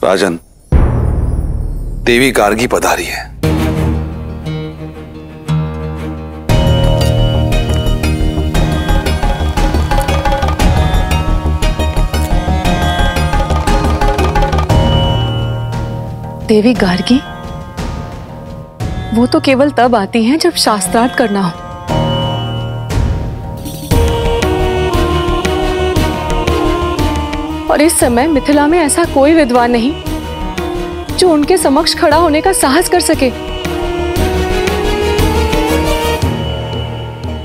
राजन, देवी गार्गी पधारी है। देवी गार्गी? वो तो केवल तब आती हैं जब शास्त्रार्थ करना हो। और इस समय मिथिला में ऐसा कोई विद्वान नहीं जो उनके समक्ष खड़ा होने का साहस कर सके।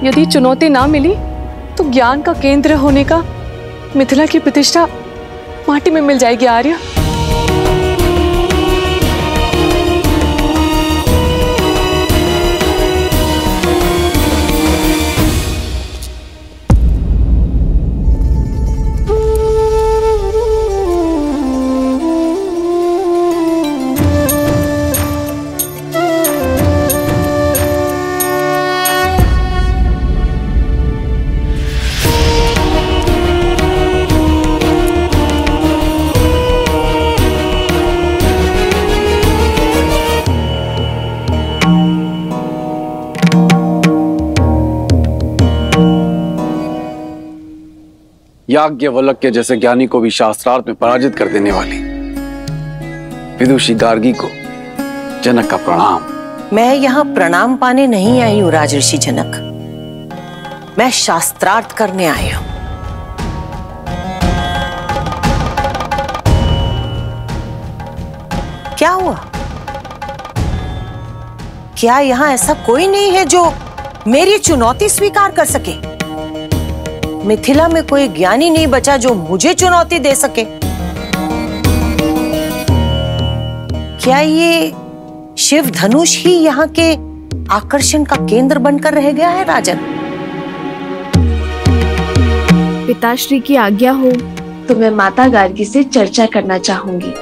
यदि चुनौती ना मिली तो ज्ञान का केंद्र होने का मिथिला की प्रतिष्ठा माटी में मिल जाएगी। आर्य, याज्ञवल्क्य जैसे ज्ञानी को भी शास्त्रार्थ में पराजित कर देने वाली विदुषी गार्गी को जनक का प्रणाम। मैं यहाँ प्रणाम पाने नहीं आई हूँ राजर्षि जनक, मैं शास्त्रार्थ करने आई हूँ। क्या हुआ? क्या यहाँ ऐसा कोई नहीं है जो मेरी चुनौती स्वीकार कर सके? मिथिला में कोई ज्ञानी नहीं बचा जो मुझे चुनौती दे सके। क्या ये शिव धनुष ही यहाँ के आकर्षण का केंद्र बनकर रह गया है राजन? पिताश्री की आज्ञा हो तो मैं माता गार्गी से चर्चा करना चाहूंगी।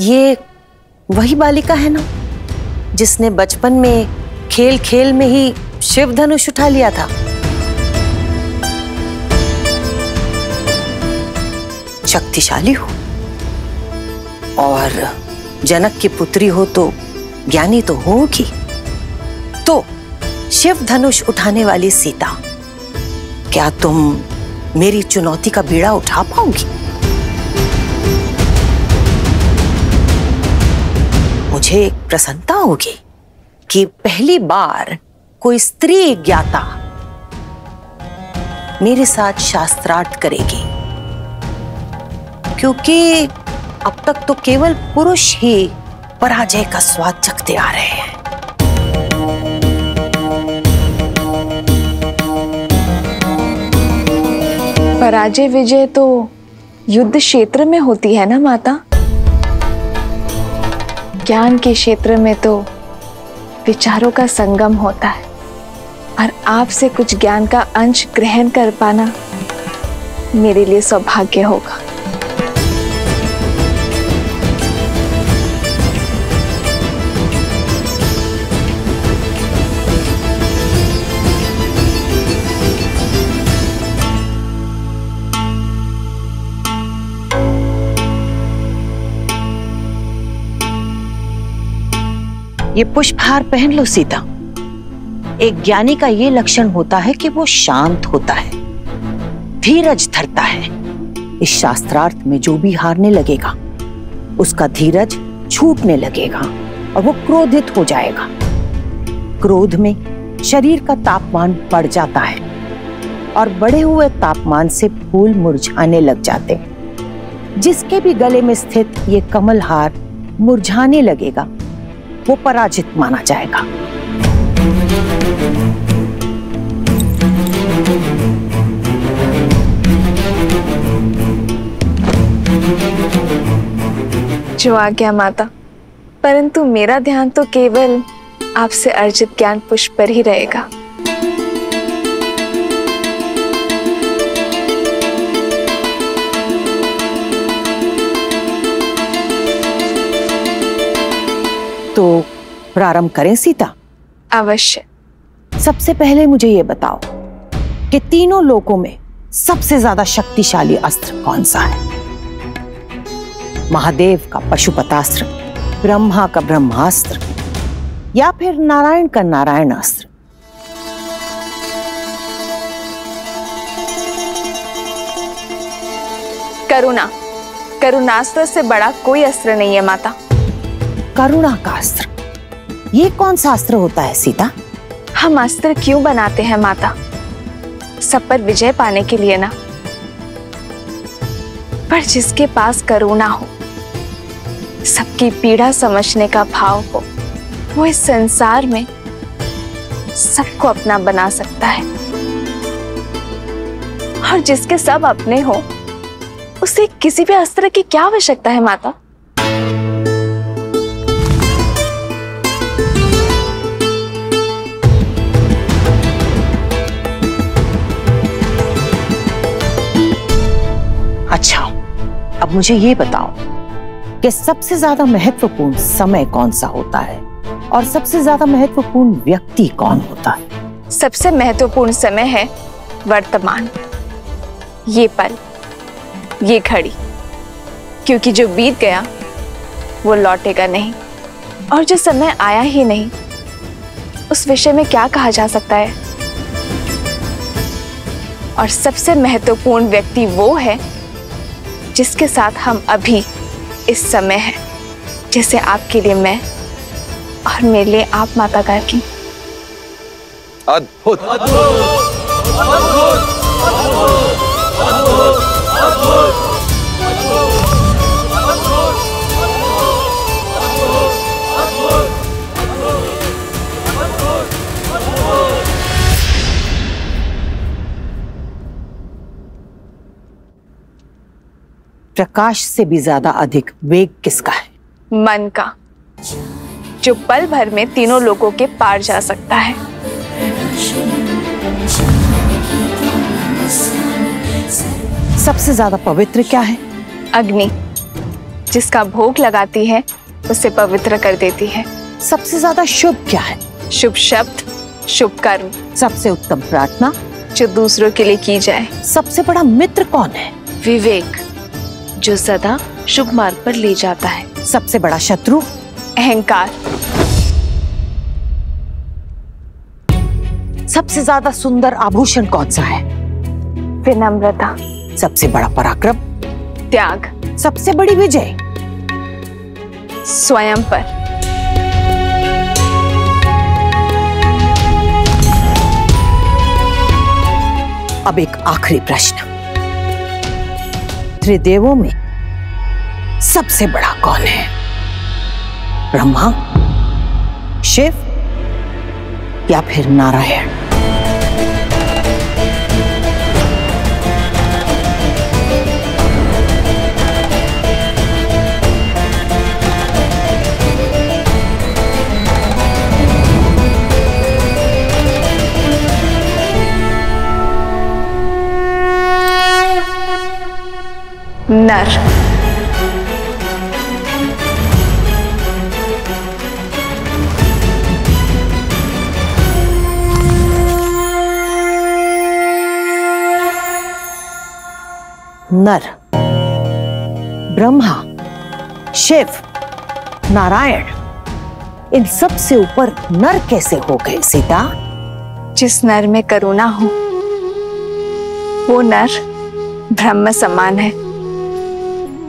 ये वही बालिका है ना जिसने बचपन में खेल खेल में ही शिव धनुष उठा लिया था? शक्तिशाली हो और जनक की पुत्री हो तो ज्ञानी तो होगी। तो शिव धनुष उठाने वाली सीता, क्या तुम मेरी चुनौती का बीड़ा उठा पाओगी? मुझे एक प्रसन्नता होगी कि पहली बार कोई स्त्री ज्ञाता मेरे साथ शास्त्रार्थ करेगी, क्योंकि अब तक तो केवल पुरुष ही पराजय का स्वाद चखते आ रहे हैं। पराजय विजय तो युद्ध क्षेत्र में होती है ना माता? ज्ञान के क्षेत्र में तो विचारों का संगम होता है और आपसे कुछ ज्ञान का अंश ग्रहण कर पाना मेरे लिए सौभाग्य होगा। ये पुष्पहार पहन लो सीता। एक ज्ञानी का ये लक्षण होता है कि वो शांत होता है, धीरज धरता है। इस शास्त्रार्थ में जो भी हारने लगेगा उसका धीरज छूटने लगेगा और वो क्रोधित हो जाएगा। क्रोध में शरीर का तापमान बढ़ जाता है और बढ़े हुए तापमान से फूल मुरझाने लग जाते हैं। जिसके भी गले में स्थित ये कमल हार मुरझाने लगेगा वो पराजित माना जाएगा। जो आ गया माता, परंतु मेरा ध्यान तो केवल आपसे अर्जित ज्ञान पुष्प पर ही रहेगा। तो प्रारंभ करें सीता? अवश्य। सबसे पहले मुझे ये बताओ कि तीनों लोकों में सबसे ज्यादा शक्तिशाली अस्त्र कौन सा है? महादेव का पशुपतास्त्र, ब्रह्मा का ब्रह्मास्त्र, या फिर नारायण का नारायण अस्त्र? करुणा, करुणास्त्र से बड़ा कोई अस्त्र नहीं है माता। करुणा का अस्त्र, ये कौन सा अस्त्र होता है सीता? हम अस्त्र क्यों बनाते हैं माता? सब पर विजय पाने के लिए ना। पर जिसके पास करुणा हो, सबकी पीड़ा समझने का भाव हो, वो इस संसार में सबको अपना बना सकता है। और जिसके सब अपने हो, उसे किसी भी अस्त्र की क्या आवश्यकता है माता? अच्छा, अब मुझे ये बताओ कि सबसे ज्यादा महत्वपूर्ण समय कौन सा होता है और सबसे ज्यादा महत्वपूर्ण व्यक्ति कौन होता है? सबसे महत्वपूर्ण समय है वर्तमान, ये पल, ये घड़ी, क्योंकि जो बीत गया वो लौटेगा नहीं, और जो समय आया ही नहीं उस विषय में क्या कहा जा सकता है। और सबसे महत्वपूर्ण व्यक्ति वो है जिसके साथ हम अभी इस समय हैं, जैसे आपके लिए मैं और मेरे लिए आप माता गार्गी। अद्भुत, प्रकाश से भी ज्यादा अधिक वेग किसका है? मन का, जो पल भर में तीनों लोगों के पार जा सकता है। सबसे ज्यादा पवित्र क्या है? अग्नि, जिसका भोग लगाती है उसे पवित्र कर देती है। सबसे ज्यादा शुभ क्या है? शुभ शब्द, शुभ कर्म, सबसे उत्तम प्रार्थना, जो दूसरों के लिए की जाए। सबसे बड़ा मित्र कौन है? विवेक, जो सदा शुभ मार्ग पर ले जाता है। सबसे बड़ा शत्रु? अहंकार। सबसे ज्यादा सुंदर आभूषण कौन सा है? विनम्रता। सबसे बड़ा पराक्रम? त्याग। सबसे बड़ी विजय? स्वयं पर। अब एक आखिरी प्रश्न, त्रिदेवों में सबसे बड़ा कौन है? ब्रह्मा, शिव या फिर नारायण? नर। नर, ब्रह्मा, शिव, नारायण, इन सब से ऊपर नर कैसे हो गए सीता? जिस नर में करुणा हो, वो नर ब्रह्म समान है,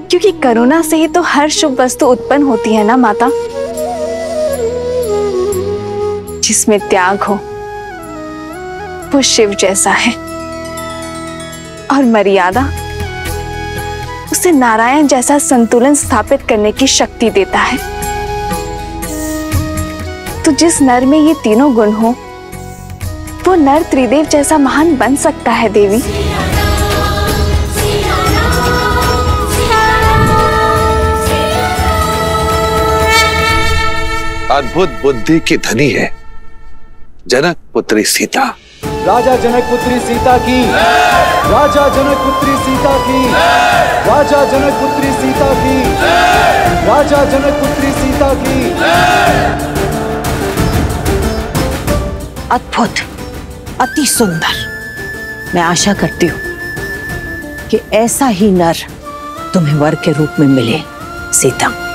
क्योंकि करुणा से ही तो हर शुभ वस्तु उत्पन्न होती है ना माता। जिसमें त्याग हो वो शिव जैसा है, और मर्यादा उसे नारायण जैसा संतुलन स्थापित करने की शक्ति देता है। तो जिस नर में ये तीनों गुण हो, वो नर त्रिदेव जैसा महान बन सकता है देवी। अद्भुत बुद्धि की धनी है जनक पुत्री सीता। राजा जनक पुत्री सीता की, राजा जनक पुत्री सीता की, राजा जनक पुत्री सीता की, राजा जनक पुत्री सीता की। अद्भुत, अति सुंदर। मैं आशा करती हूँ कि ऐसा ही नर तुम्हें वर के रूप में मिले सीता।